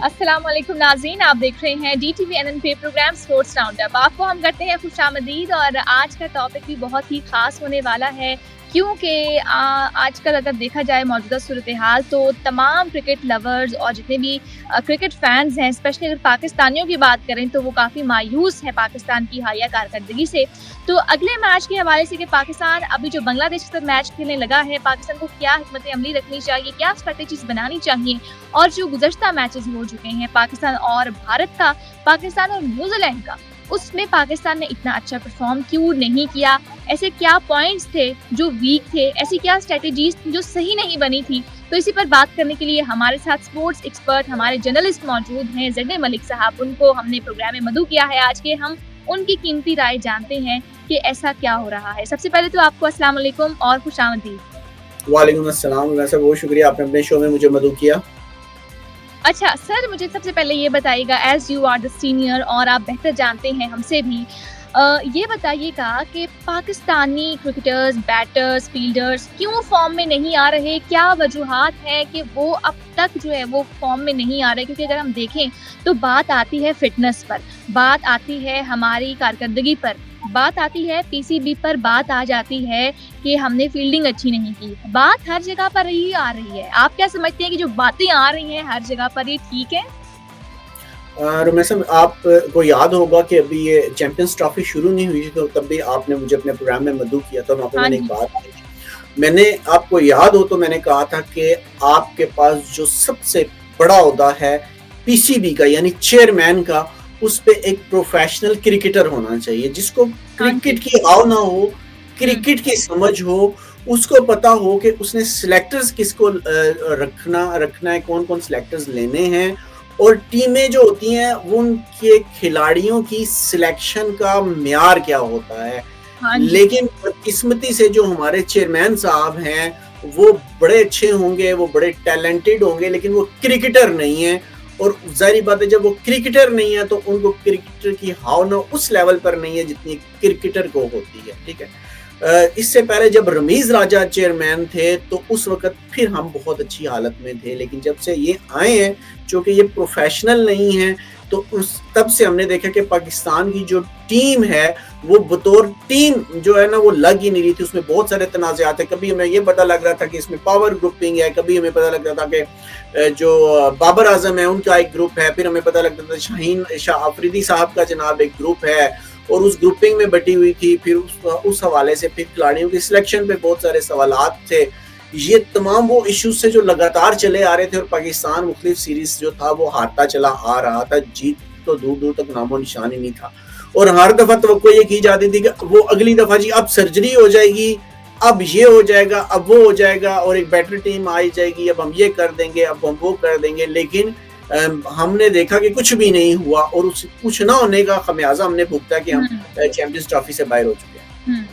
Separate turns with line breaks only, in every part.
अस्सलाम वालेकुम नाज़रीन, आप देख रहे हैं DTV NN पे प्रोग्राम स्पोर्ट्स राउंडअप। आपको हम करते हैं खुशामदीद और आज का टॉपिक भी बहुत ही ख़ास होने वाला है क्योंकि आजकल अगर देखा जाए मौजूदा सूरत-ए-हाल तो तमाम क्रिकेट लवर्स और जितने भी क्रिकेट फ़ैन्स हैं, स्पेशली अगर पाकिस्तानियों की बात करें तो वो काफ़ी मायूस हैं पाकिस्तान की हालिया कारकर्दगी से। तो अगले मैच के हवाले से कि पाकिस्तान अभी जो बांग्लादेश के साथ मैच खेलने लगा है, पाकिस्तान को क्या हिकमत अमली रखनी चाहिए, क्या स्ट्रैटेजीज़ बनानी चाहिए और जो गुज़श्ता मैचेस हो चुके हैं पाकिस्तान और भारत का, पाकिस्तान और न्यूज़ीलैंड का, उसमें पाकिस्तान ने इतना अच्छा परफ़ॉर्म क्यों नहीं किया? ऐसे क्या पॉइंट्स थे जो वीक थे? ऐसी क्या स्ट्रैटेजीज़ थी जो सही नहीं बनी थी? तो इसी पर बात करने के लिए हमारे साथ स्पोर्ट्स एक्सपर्ट हमारे जर्नलिस्ट मौजूद हैं, ज़ैड मलिक साहब। उनको हमने प्रोग्राम में मदऊ किया है आज के, हम उनकी कीमती राय जानते हैं कि ऐसा क्या हो रहा है। सबसे पहले तो आपको अस्सलाम वालेकुम और खुशामदीद।
वालेकुम अस्सलाम। वैसे बहुत शुक्रिया आपने अपने शो में मुझे मदऊ किया।
अच्छा सर, मुझे सबसे पहले ये बताइएगा as you are the senior और आप बेहतर जानते हैं हमसे भी, ये बताइएगा कि पाकिस्तानी क्रिकेटर्स, बैटर्स, फील्डर्स क्यों फ़ॉर्म में नहीं आ रहे? क्या वजूहात हैं कि वो अब तक जो है वो फ़ॉर्म में नहीं आ रहे? क्योंकि अगर हम देखें तो बात आती है फ़िटनेस पर, बात आती है हमारी कारकर्दगी पर, बात आती है पीसीबी पर, बात आ जाती है कि हमने फील्डिंग अच्छी नहीं की। बात हर जगह पर ही आ रही है। आप क्या समझते हैं कि जो बातें आ रही हैं हर जगह पर, ये ठीक है?
रुमैसा, आपको याद होगा कि अभी ये चैंपियंस ट्रॉफी शुरू नहीं हुई थी तो तब भी आपने मुझे अपने प्रोग्राम में मदऊ किया था। वहाँ पे
हाँ
मैंने एक
जी।
बात कही थी। मैंने, आपको याद हो तो मैंने कहा था कि आपके पास जो सबसे बड़ा ओहदा है पीसीबी का यानी चेयरमैन का, उस पे एक प्रोफेशनल क्रिकेटर होना चाहिए जिसको
हाँ
क्रिकेट
जी।
की आव ना हो,
हुँ।
क्रिकेट की समझ हो, उसको पता हो कि उसने सिलेक्टर्स किसको रखना है, कौन-कौन सिलेक्टर्स लेने हैं और टीमें जो होती हैं वो उनके खिलाड़ियों की सिलेक्शन का म्यार क्या होता है।
हाँ जी।
लेकिन बदकिस्मती से जो हमारे चेयरमैन साहब हैं, वो बड़े अच्छे होंगे, वो बड़े टैलेंटेड होंगे, लेकिन वो क्रिकेटर नहीं हैं और ज़ाहिर बात है जब वो क्रिकेटर नहीं है तो उनको क्रिकेटर की भावना उस लेवल पर नहीं है जितनी क्रिकेटर को होती है, ठीक है? इससे पहले जब रमीज़ राजा चेयरमैन थे तो उस वक़्त फिर हम बहुत अच्छी हालत में थे, लेकिन जब से ये आए हैं, चूँकि ये प्रोफ़ेशनल नहीं हैं, तो उस तब से हमने देखा कि पाकिस्तान की जो टीम है, वो बतौर टीम जो है ना वो लग ही नहीं रही थी। उसमें बहुत सारे तनाज़ात हैं। कभी हमें ये पता लग रहा था कि इसमें पावर ग्रुपिंग है, कभी हमें पता लग रहा था कि जो बाबर आज़म है उनका एक ग्रुप है, फिर हमें पता लगता था शाहीन शाह अफरीदी साहब का जनाब एक ग्रुप है और उस ग्रुपिंग में बटी हुई थी। फिर उस हवाले से फिर खिलाड़ियों की सिलेक्शन पे बहुत सारे सवालात थे। ये तमाम वो इश्यूज से जो लगातार चले आ रहे थे और पाकिस्तान मुख्तलिफ सीरीज जो था वो हारता चला आ रहा था, जीत तो दूर दूर तक नामो निशान ही नहीं था और हर दफा तवक्को ये की जाती थी कि वो अगली दफा जी अब सर्जरी हो जाएगी, अब ये हो जाएगा, अब वो हो जाएगा और एक बेटर टीम आ जाएगी, अब हम ये कर देंगे, अब हम वो कर देंगे। लेकिन हमने देखा कि कुछ भी नहीं हुआ और उस कुछ ना होने का खमियाजा हमने भुगता कि हम
हुँ।
चैंपियंस ट्रॉफी से बाहर हो चुके हैं।
हुँ।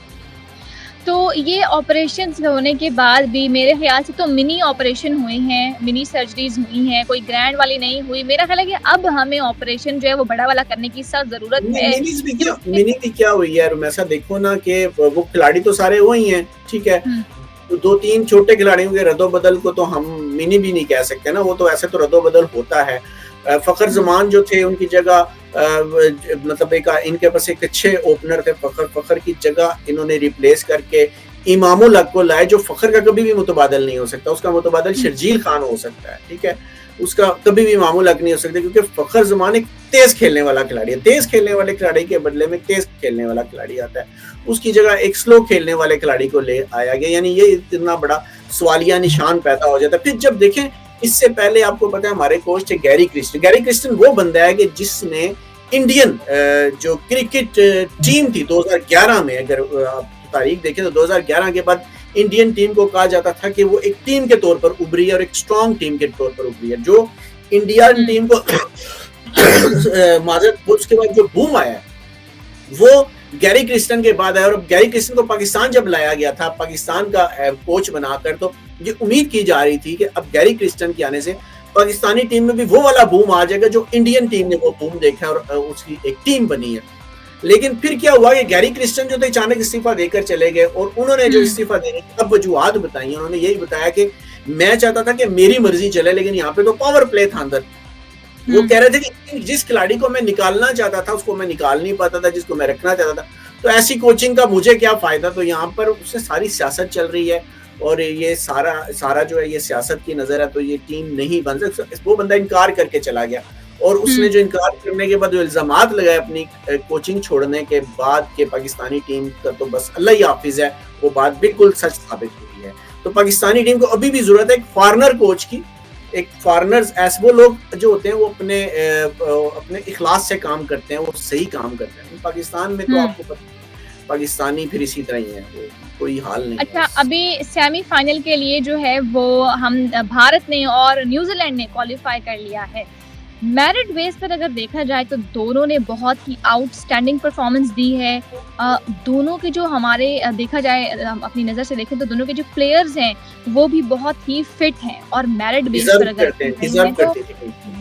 तो ये ऑपरेशंस होने के बाद भी मेरे ख़्याल से तो मिनी ऑपरेशन हुए हैं, मिनी सर्जरीज़ हुई हैं, कोई ग्रैंड वाली नहीं हुई। मेरा ख़्याल है कि अब हमें ऑपरेशन जो है वो बड़ा वाला करने की सख्त ज़रूरत है क्योंकि
मिनी भी क्या हुई है रुमैसा, देखो ना कि वो खिलाड़ी तो सारे वही हैं, ठीक है?
हुँ।
तो 2-3 छोटे खिलाड़ियों के रद्दो-बदल को तो हम मिनी भी नहीं कह सकते ना, वो तो ऐसे तो रद्दो-बदल होता है। फ़खर
हुँ।
ज़मान जो थे उनकी जगह मतलब इनके पास एक अच्छे ओपनर थे फ़खर की जगह इन्होंने रिप्लेस करके इमामुल हक को लाए जो फ़खर का कभी भी मुतबादल नहीं हो सकता, उसका मुतबादल
हुँ।
शर्जील खान हो सकता है, ठीक है? उसका कभी भी इमामुल हक नहीं हो सकता क्योंकि फ़खर ज़मान एक तेज़ खेलने वाला खिलाड़ी है। तेज़ खेलने वाले खिलाड़ी के बदले में तेज़ खेलने वाला खिलाड़ी आता है। उसकी जगह एक स्लो खेलने वाले खिलाड़ी को ले आया गया, यानी ये इतना बड़ा सवालिया निशान पैदा हो जाता है। फिर जब देखें इससे पहले आपको पता है हमारे कोच थे गैरी क्रिस्टन वो बंदा है कि जिसने इंडियन जो क्रिकेट टीम थी 2011 में, अगर आप तारीख देखें तो 2011 के बाद इंडियन टीम को कहा जाता था कि वो एक टीम के तौर पर उभरी है और एक स्ट्रॉन्ग टीम के तौर पर उभरी है। जो इंडियन
हुँ।
टीम को माजरत उसके बाद जो बूम आया है वो गैरी क्रिस्टन के बाद आया और गैरी क्रिस्टन को पाकिस्तान जब लाया गया था पाकिस्तान का कोच बनाकर, तो ये उम्मीद की जा रही थी कि अब गैरी क्रिस्टन के आने से पाकिस्तानी टीम में भी वो वाला बूम आ जाएगा जो इंडियन टीम ने वो बूम देखा और उसकी एक टीम बनी है। लेकिन फिर क्या हुआ कि गैरी क्रिस्टन जो थे अचानक इस्तीफा देकर चले गए और उन्होंने जो
हुँ।
इस्तीफा देने की अब वजूहत बताई, उन्होंने यही बताया कि मैं चाहता था कि मेरी मर्जी चले लेकिन यहाँ पे तो पावर प्ले था अंदर, वो कह रहे थे कि जिस खिलाड़ी को मैं निकालना चाहता था उसको मैं निकाल नहीं पाता था, जिसको मैं रखना चाहता था, तो ऐसी कोचिंग का मुझे क्या फ़ायदा। तो यहाँ पर उससे सारी सियासत चल रही है और ये सारा जो है ये सियासत की नज़र है, तो ये टीम नहीं बन सकती। वो बंदा इनकार करके चला गया और उसने जो इनकार करने के बाद जो इल्ज़ामात लगाए अपनी कोचिंग छोड़ने के बाद के पाकिस्तानी टीम का, तो बस अल्लाह ही हाफ़िज़ है, वो बात बिल्कुल सच साबित हुई है। तो पाकिस्तानी टीम को अभी भी ज़रूरत है एक फॉरेनर कोच की। एक फॉरेनर्स ऐसे वो लोग जो होते हैं वो अपने इखलास से काम करते हैं, वो सही काम करते हैं। पाकिस्तान में तो आपको पता है पाकिस्तानी फिर इसी तरह ही है, वो कोई हाल नहीं है।
अच्छा, अभी सेमीफाइनल के लिए जो है वो हम भारत ने और न्यूजीलैंड ने क्वालिफाई कर लिया है। मेरिट बेस पर अगर देखा जाए तो दोनों ने बहुत ही आउटस्टैंडिंग परफॉर्मेंस दी है। दोनों के जो हमारे देखा जाए, हम अपनी नज़र से देखें तो दोनों के जो प्लेयर्स हैं वो भी बहुत ही फिट हैं और मेरिट बेस पर अगर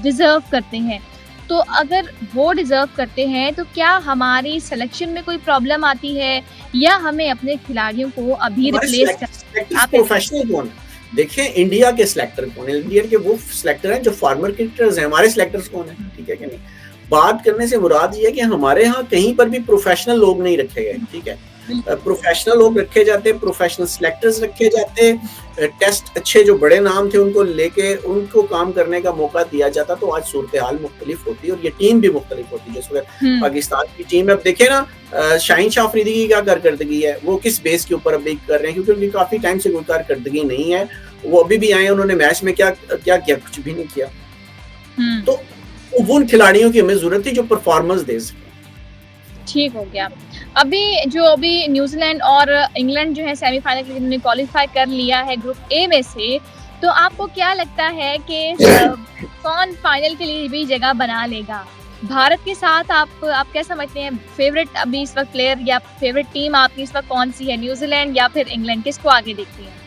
डिजर्व करते हैं। तो अगर वो डिजर्व करते हैं तो क्या हमारी सिलेक्शन में कोई प्रॉब्लम आती है या हमें अपने खिलाड़ियों को अभी रिप्लेस
कर? देखिए इंडिया के सिलेक्टर कौन है? इंडिया के वो सिलेक्टर हैं जो फॉर्मर क्रिकेटर्स हैं। हमारे सिलेक्टर्स कौन है? ठीक है कि नहीं? बात करने से मुराद ये है कि हमारे यहाँ कहीं पर भी प्रोफेशनल लोग नहीं रखे गए, ठीक है। प्रोफेशनल लोग रखे जाते, प्रोफेशनल सिलेक्टर्स रखे जाते, टेस्ट अच्छे जो बड़े नाम थे उनको लेके उनको काम करने का मौका दिया जाता, तो आज सूरत हाल मुख्तलिफ होती और ये टीम भी मुख्तलिफ होती। जिस वक्त पाकिस्तान की टीम अब देखे ना, शाहीन शाह अफरीदी की क्या कारकर्दगी है, वो किस बेस के ऊपर अभी कर रहे हैं, क्योंकि उनकी काफी टाइम से कोई कारकर्दगी नहीं है। वो अभी भी आए, उन्होंने मैच में क्या किया? कुछ भी नहीं किया। तो उन खिलाड़ियों की हमें जरूरत थी जो परफॉर्मेंस दे सके।
ठीक हो गया। अभी न्यूजीलैंड और इंग्लैंड जो है सेमीफाइनल के लिए उन्होंने क्वालिफाई कर लिया है ग्रुप ए में से, तो आपको क्या लगता है कि कौन फाइनल के लिए भी जगह बना लेगा? भारत के साथ आप क्या समझते हैं? फेवरेट अभी इस वक्त प्लेयर या फेवरेट टीम आपकी इस वक्त कौन सी है? न्यूजीलैंड या फिर इंग्लैंड? किसको आगे देखती हैं?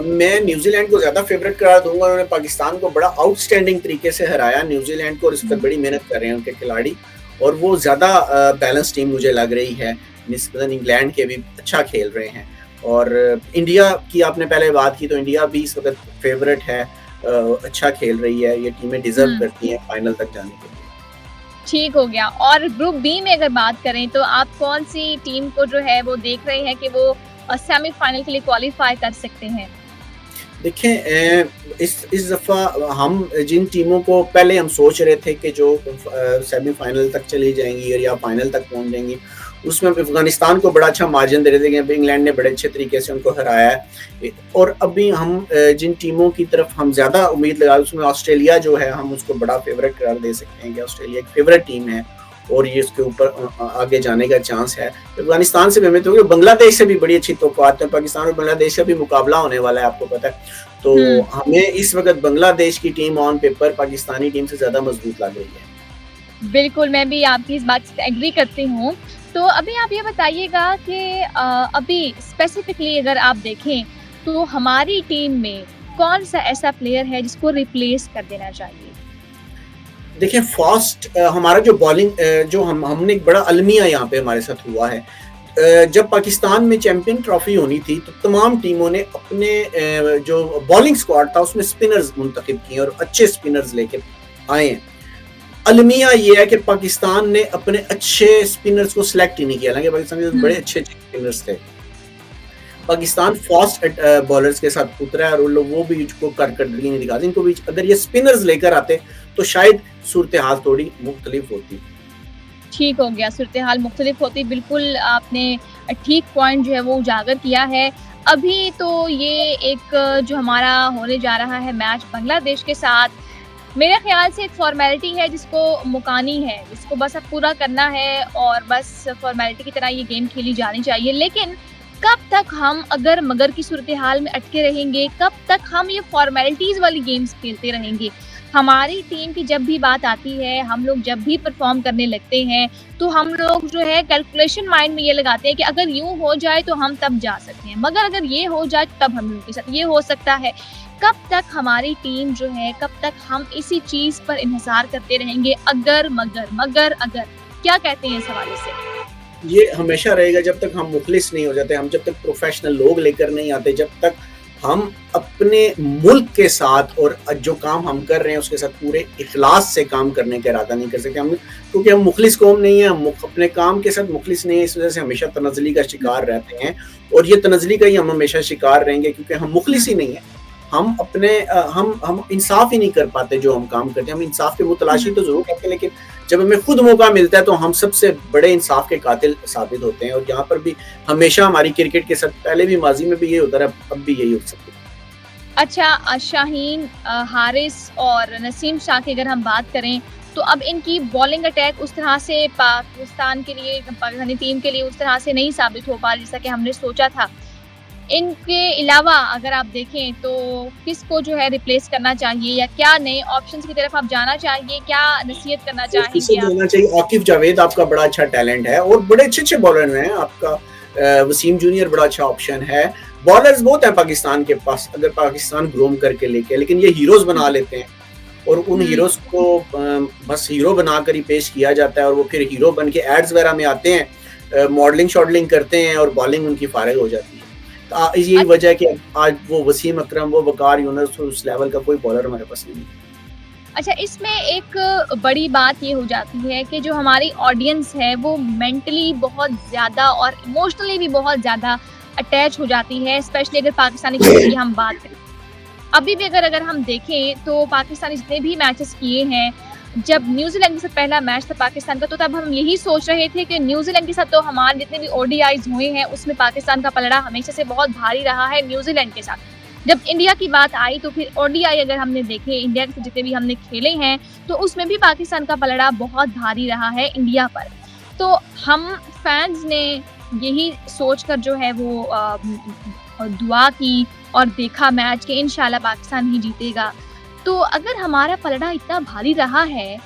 मैं न्यूजीलैंड को ज्यादा फेवरेट करार दूंगा। उन्होंने पाकिस्तान को बड़ा आउटस्टैंडिंग तरीके से हराया न्यूजीलैंड को, और इस पर बड़ी मेहनत कर रहे हैं उनके खिलाड़ी, और वो ज़्यादा बैलेंस टीम मुझे लग रही है निस्बतन इंग्लैंड के भी अच्छा खेल रहे हैं। और इंडिया की आपने पहले बात की, तो इंडिया भी इस वक्त फेवरेट है, अच्छा खेल रही है। ये टीमें डिजर्व करती हैं फाइनल तक जाने के लिए।
ठीक हो गया। और ग्रुप बी में अगर बात करें तो आप कौन सी टीम को जो है वो देख रहे हैं कि वो सेमीफाइनल के लिए क्वालिफाई कर सकते हैं?
देखें इस दफ़ा हम जिन टीमों को पहले हम सोच रहे थे कि जो सेमीफाइनल तक चली जाएंगी या फाइनल तक पहुंच जाएंगी, उसमें अफगानिस्तान को बड़ा अच्छा मार्जिन दे रहे थे कि इंग्लैंड ने बड़े अच्छे तरीके से उनको हराया है। और अभी हम जिन टीमों की तरफ हम ज़्यादा उम्मीद लगा, उसमें ऑस्ट्रेलिया जो है हम उसको बड़ा फेवरेट करार दे सकते हैं कि ऑस्ट्रेलिया एक फेवरेट टीम है और ये उसके ऊपर आगे जाने का चांस है। अफगानिस्तान से भी तो बांग्लादेश से भी बड़ी अच्छी तौक़ुआत है। पाकिस्तान और बांग्लादेश का भी मुकाबला होने वाला है, आपको पता है। तो हमें इस वक्त बांग्लादेश की team on paper Pakistani team से ज़्यादा मजबूत लग रही है।
बिल्कुल, मैं भी आपकी इस बात से एग्री करती हूँ। तो अभी आप ये बताइएगा कि अभी स्पेसिफिकली अगर आप देखें तो हमारी टीम में कौन सा ऐसा प्लेयर है जिसको रिप्लेस कर देना चाहिए?
देखिए फास्ट हमारा जो बॉलिंग जो हमने एक बड़ा अलमिया यहाँ पे हमारे साथ हुआ है। जब पाकिस्तान में चैंपियन ट्रॉफी होनी थी तो तमाम टीमों ने अपने जो बॉलिंग स्क्वाड था उसमें स्पिनर्स मुंतखब किए और अच्छे स्पिनर्स लेके आए हैं। अलमिया ये है कि पाकिस्तान ने अपने अच्छे स्पिनर्स को सिलेक्ट ही नहीं किया, हालांकि पाकिस्तान के बड़े अच्छे स्पिनर्स थे। पाकिस्तान फास्ट बॉलर्स के साथ उतरा है और वो भी इसको कारकर्दगी नहीं दिखाते। इनको भी अगर ये स्पिनर्स लेकर आते तो शायद सूरत हाल थोड़ी मुख्तलिफ होती।
ठीक हो गया, सूरत हाल मुख्तलिफ होती। बिल्कुल आपने ठीक पॉइंट जो है वो उजागर किया है। अभी तो ये एक जो हमारा होने जा रहा है मैच बांग्लादेश के साथ, मेरे ख्याल से एक फॉर्मेलिटी है जिसको मुकानी है, जिसको बस अब पूरा करना है और बस फॉर्मेलिटी की तरह ये गेम खेली जानी चाहिए। लेकिन कब तक हम अगर मगर की सूरत हाल में अटके रहेंगे? कब तक हम ये फॉर्मेलिटीज़ वाली गेम्स खेलते रहेंगे? हमारी टीम की जब भी बात आती है, हम लोग जब भी परफॉर्म करने लगते हैं तो हम लोग जो है कैलकुलेशन माइंड में ये लगाते हैं कि अगर यूँ हो जाए तो हम तब जा सकते हैं, मगर अगर ये हो जाए तब हम लोग के साथ ये हो सकता है। कब तक हमारी टीम जो है, कब तक हम इसी चीज़ पर इन्हिसार करते रहेंगे? अगर मगर अगर क्या कहते हैं इस हवाले से?
ये हमेशा रहेगा जब तक हम मुखलिस नहीं हो जाते, हम जब तक प्रोफेशनल लोग लेकर नहीं आते, जब तक हम अपने मुल्क के साथ और जो काम हम कर रहे हैं उसके साथ पूरे इखलास से काम करने का इरादा नहीं कर सकते हम, क्योंकि हम मुखलिस कौम नहीं है, हम अपने काम के साथ मुखलिस नहीं है, इस वजह से हमेशा तनज़्ज़ुली का शिकार रहते हैं और ये तनज़्ज़ुली का ही हम हमेशा शिकार रहेंगे, क्योंकि हम मुखलिस ही नहीं है। हम अपने हम इंसाफ ही नहीं कर पाते जो हम काम करते हैं। हम इंसाफ के मुतलाशी तो ज़रूर करते हैं, लेकिन जब हमें खुद मौका मिलता है तो हम सबसे बड़े इंसाफ के कातिल साबित होते हैं। और यहाँ पर भी हमेशा हमारी क्रिकेट के साथ पहले भी माजी में भी ये होता रहा, अब भी यही हो सकता है।
अच्छा, शाहीन, हारिस और नसीम शाह की अगर हम बात करें, तो अब इनकी बॉलिंग अटैक उस तरह से पाकिस्तान के लिए, पाकिस्तानी टीम के लिए उस तरह से नहीं साबित हो पा रही जैसा कि हमने सोचा था। इनके अलावा अगर आप देखें तो किसको जो है रिप्लेस करना चाहिए, या क्या नए ऑप्शंस की तरफ आप जाना चाहिए? क्या नसीहत करना
किसे
चाहेंगे आप?
देना चाहिए? आकिब जावेद आपका बड़ा अच्छा टैलेंट है और बड़े अच्छे-अच्छे बॉलर हैं। आपका वसीम जूनियर बड़ा अच्छा ऑप्शन है। बॉलर्स बहुत हैं पाकिस्तान के पास, अगर पाकिस्तान ग्रोम करके लेके, लेकिन ये हीरोज़ बना लेते हैं और उन हीरोज़ को बस हीरो बनाकर ही पेश किया जाता है और वो फिर हीरो बन के एड्स वगैरह में आते हैं, मॉडलिंग शॉडलिंग करते हैं और बॉलिंग उनकी फारिग हो जाती है। यही वजह है कि आज वो वसीम अकरम, वो वकार यूनुस, उस लेवल का कोई बॉलर हमारे पास नहीं है।
अच्छा, इसमें एक बड़ी बात ये हो जाती है कि जो हमारी ऑडियंस है वो मेंटली बहुत ज़्यादा और इमोशनली भी बहुत ज़्यादा अटैच हो जाती है, स्पेशली अगर पाकिस्तानी क्रिकेट की हम बात करें। अभी भी अगर हम देखें तो पाकिस्तान ने जितने भी मैचेस किए हैं, जब न्यूज़ीलैंड के साथ पहला मैच था पाकिस्तान का, तो तब हम यही सोच रहे थे कि न्यूज़ीलैंड के साथ तो हमारे जितने भी ओडीआईज़ हुए हैं उसमें पाकिस्तान का पलड़ा हमेशा से बहुत भारी रहा है न्यूज़ीलैंड के साथ। जब इंडिया की बात आई तो फिर ओडीआई अगर हमने देखे, इंडिया के साथ जितने भी हमने खेले हैं, तो उसमें भी पाकिस्तान का पलड़ा बहुत भारी रहा है इंडिया पर। तो हम फैंस ने यही सोचकर जो है वो दुआ की और देखा मैच कि इंशाल्लाह पाकिस्तान ही जीतेगा। तो अगर हमारा पलड़ा इतना भारी रहा है,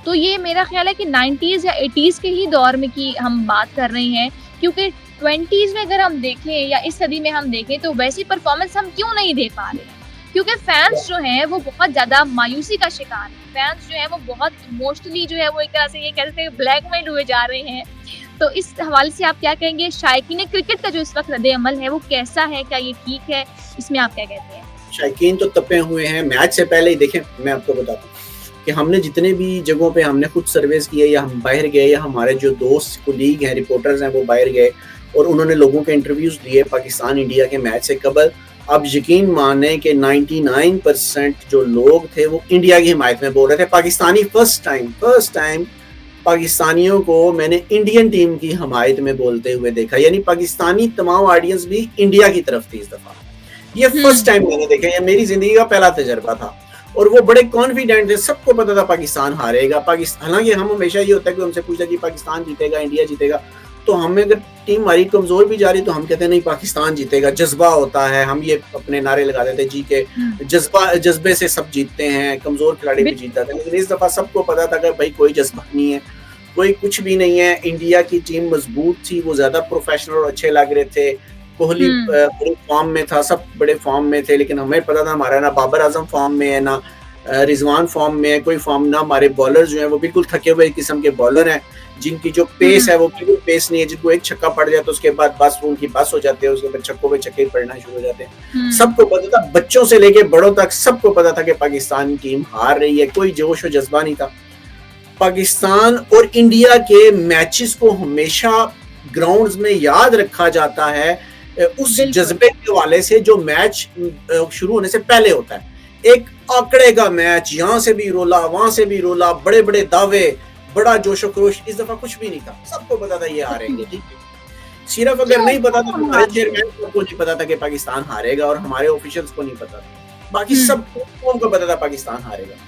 तो ये मेरा ख्याल है कि 90s या 80s के ही दौर में की हम बात कर रहे हैं, क्योंकि 20s में अगर हम देखें या इस सदी में हम देखें तो वैसी परफॉर्मेंस हम क्यों नहीं दे पा रहे हैं? क्योंकि फैंस जो हैं वो बहुत ज़्यादा मायूसी का शिकार हैं। फैंस जो हैं वो बहुत इमोशनली जो है वो एक तरह से ये कह सकते हैं ब्लैकमेल हुए जा रहे हैं। तो इस हवाले से आप क्या कहेंगे? शायकीन क्रिकेट का जो इस वक्त रद्द-ए-अमल है वो कैसा है? क्या ये ठीक है? इसमें आप क्या कहते हैं?
शायकीन तो तपे हुए हैं। मैच से पहले ही देखें, मैं आपको बताता हूँ कि हमने जितने भी जगहों पे हमने खुद सर्वेस किए या हम बाहर गए या हमारे जो दोस्त कोलीग हैं, रिपोर्टर्स हैं, वो बाहर गए और उन्होंने लोगों के इंटरव्यूज़ दिए पाकिस्तान इंडिया के मैच से कबल। आप यकीन माने कि 99% जो लोग थे वो इंडिया की हिमायत में बोल रहे थे। पाकिस्तानी फर्स्ट टाइम पाकिस्तानियों को मैंने इंडियन टीम की हिमायत में बोलते हुए देखा, यानी पाकिस्तानी तमाम ऑडियंस भी इंडिया की तरफ थी इस दफ़ा। ये फर्स्ट टाइम मैंने देखा, ये मेरी ज़िंदगी का पहला तजर्बा था और वो बड़े कॉन्फिडेंट थे। सबको पता था पाकिस्तान हारेगा। हालांकि हम हमेशा ये होता है कि हमसे पूछा कि पाकिस्तान जीतेगा, इंडिया जीतेगा, तो हमें अगर टीम हमारी कमज़ोर भी जा रही तो हम कहते हैं नहीं पाकिस्तान जीतेगा। जज्बा होता है, हम ये अपने नारे लगा देते हैं जी के जज्बे से सब जीतते हैं, कमज़ोर खिलाड़ी भी जीत जाते हैं। लेकिन इस दफ़ा सबको पता था कि भाई कोई जज्बा नहीं है, कोई कुछ भी नहीं है। इंडिया की टीम मजबूत थी, वो ज़्यादा प्रोफेशनल और अच्छे लग रहे थे। कोहली बड़े फॉर्म में था, सब बड़े फॉर्म में थे, लेकिन हमें पता था हमारा ना बाबर आजम फॉर्म में है, ना रिजवान फॉर्म में है, कोई फॉर्म ना। हमारे बॉलर जो हैं वो बिल्कुल थके हुए किस्म के बॉलर हैं, जिनकी जो पेस है वो बिल्कुल पेस नहीं है, जिनको एक छक्का पड़ जाए तो उसके बाद बस उनकी बस हो जाते हैं, उसके बाद छक्कों पे छक्के पड़ना शुरू हो जाते हैं। सबको पता था, बच्चों से लेके बड़ों तक सबको पता था कि पाकिस्तान टीम हार रही है। कोई जोश और जज्बा नहीं था। पाकिस्तान और इंडिया के मैचेस को हमेशा ग्राउंड्स में याद रखा जाता है उस जज्बे के हवाले से जो मैच शुरू होने से पहले होता है। एक आंकड़े का मैच, यहाँ से भी रोला, वहां से भी रोला, बड़े बड़े दावे, बड़ा जोशो खरोश। इस दफा कुछ भी नहीं था, सबको पता था ये हारेंगे। ठीक है, सिर्फ अगर नहीं पता था हमारे चेयरमैन को नहीं पता था कि पाकिस्तान हारेगा और हमारे ऑफिशियल्स को नहीं पता था, बाकी सबको पता था पाकिस्तान हारेगा।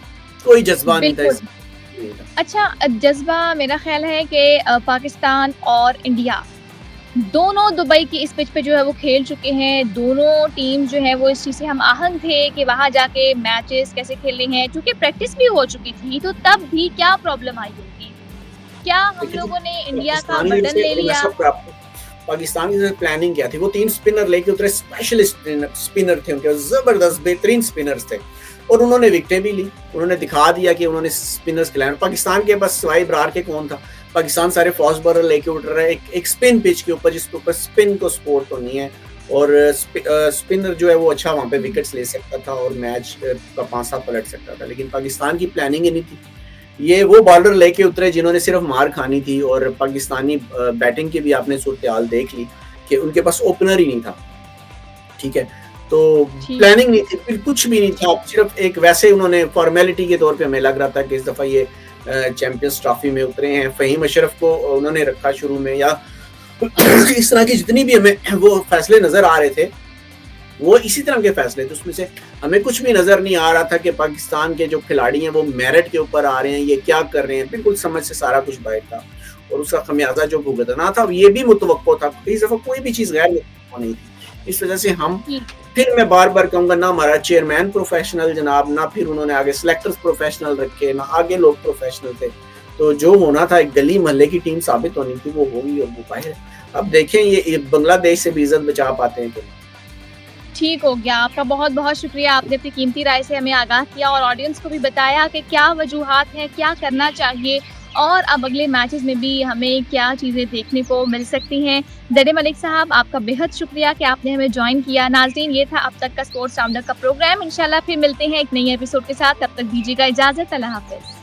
कोई जज्बा नहीं था।
अच्छा, जज्बा मेरा ख्याल है कि पाकिस्तान और इंडिया दोनों दुबई की इस पिच पे जो है वो खेल चुके हैं। दोनों टीम जो है वो इस चीज़ से हम आहंग थे कि वहाँ जाके मैचेस कैसे खेलने हैं, क्योंकि प्रैक्टिस भी हो चुकी थी। तो तब भी क्या प्रॉब्लम आई होगी? क्या हम लोगों ने इंडिया का बटन ले लिया?
पाकिस्तान की प्लानिंग क्या थी? वो 3 स्पिनर लेके उतरे, स्पेशलिस्ट स्पिनर थे उनके, जबरदस्त बेहतरीन स्पिनर्स थे और उन्होंने विकेटें भी ली। उन्होंने दिखा दिया कि उन्होंने स्पिनर्स खिलाए। पाकिस्तान के बस सिवाय इब्रार के कौन था? पाकिस्तान सारे फास्ट बॉलर लेके उठ रहा है एक स्पिन पिच के ऊपर, जिसके ऊपर स्पिन को सपोर्ट तो नहीं है। और स्पिनर जो है वो अच्छा वहाँ पे विकेट्स ले सकता था और मैच का पासा पलट सकता था, लेकिन पाकिस्तान की प्लानिंग ही नहीं थी। ये वो बॉलर लेके उतरे जिन्होंने सिर्फ मार खानी थी, और पाकिस्तानी बैटिंग की भी आपने सूरत-ए-हाल देख ली कि उनके पास ओपनर ही नहीं था, ठीक है? तो
ठीक।
प्लानिंग नहीं थी, फिर कुछ भी नहीं था, सिर्फ एक वैसे उन्होंने फॉर्मेलिटी के तौर पे हमें लग रहा था कि इस दफ़ा ये चैंपियंस ट्रॉफी में उतरे हैं। फ़हीम अशरफ को उन्होंने रखा शुरू में, या इस तरह की जितनी भी हमें वो फैसले नज़र आ रहे थे, वो इसी तरह के फैसले थे। उसमें से हमें कुछ भी नज़र नहीं आ रहा था कि पाकिस्तान के जो खिलाड़ी हैं वो मेरिट के ऊपर आ रहे हैं, ये क्या कर रहे हैं, बिल्कुल समझ से सारा कुछ बाहर था, और उसका खमियाजा जो भुगतना था ये भी मुतवक्को था। इस दफ़ा कोई भी चीज़ गैर मुतवक्को नहीं थी। इस वजह से हम,
जी।
फिर मैं बार-बार कहूँगा, ना हमारा चेयरमैन प्रोफेशनल जनाब, ना फिर उन्होंने आगे सिलेक्टर्स प्रोफेशनल रखे, ना आगे लोग प्रोफेशनल थे। तो जो होना था, एक गली मोहल्ले की टीम साबित होनी थी, वो होगी और वो बाहर है। अब देखें ये बांग्लादेश से भी इज़्ज़त बचा पाते हैं कि नहीं।
ठीक हो गया। आपका बहुत-बहुत शुक्रिया, आपने अपनी कीमती राय से हमें आगाह किया और ऑडियंस को भी बताया कि क्या वजूहात हैं, क्या करना चाहिए और अब अगले मैचेज़ में भी हमें क्या चीज़ें देखने को मिल सकती हैं। ज़ैड मलिक साहब, आपका बेहद शुक्रिया कि आपने हमें जॉइन किया। नाज़रीन, ये था अब तक का स्पोर्ट्स राउंडअप का प्रोग्राम। इंशाल्लाह फिर मिलते हैं एक नई एपिसोड के साथ, तब तक दीजिएगा इजाज़त। अल्लाह हाफ़िज़।